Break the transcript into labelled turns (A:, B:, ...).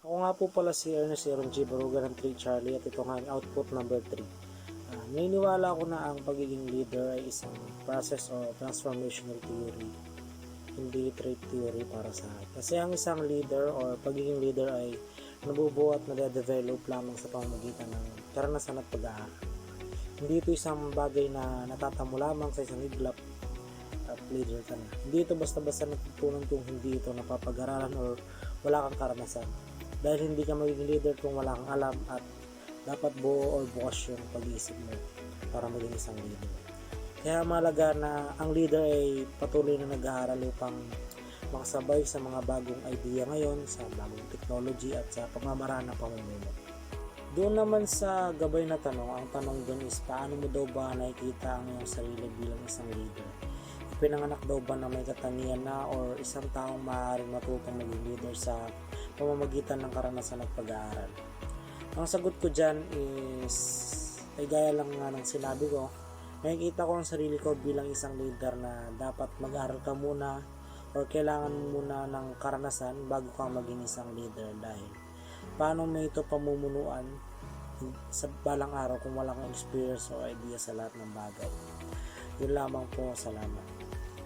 A: Ako nga po pala si Ernest Aaron G. Baruga ng 3 Charlie at ito nga ang output number 3. Naniniwala ko na ang pagiging leader ay isang process o transformational theory, hindi trait theory para sa akin. Kasi ang isang leader or pagiging leader ay nabubuo at nade-develop lamang sa pamamagitan ng karanasan at pag-aaral. Hindi ito isang bagay na natatamo lamang sa isang iglap at leader ka na. Hindi ito basta-basta natutunan kung hindi ito napapag-aralan or wala kang karanasan. Dahil hindi ka magiging leader kung wala kang alam at dapat buo or bukas yung pag-iisip mo para maging isang leader. Kaya mahalaga na ang leader ay patuloy na nag-aaral upang makasabay sa mga bagong idea ngayon, sa bagong technology at sa pamamaraan ng pamumuno. Doon naman sa gabay na tanong, ang tanong doon is paano mo daw ba nakikita ang iyong sarili bilang isang leader? Pinanganak daw ba na may katangian na or isang taong maaaring matutong maging leader sa pamamagitan ng karanasan at pag-aaral? Ang sagot ko dyan is ay gaya lang nga ng sinabi ko, nakikita ko ang sarili ko bilang isang leader na dapat mag-aral ka muna or kailangan muna ng karanasan bago ka maging isang leader. Dahil paano mo ito pamumunuan sa balang araw kung wala kang experience o idea sa lahat ng bagay? Yun lamang po, salamat.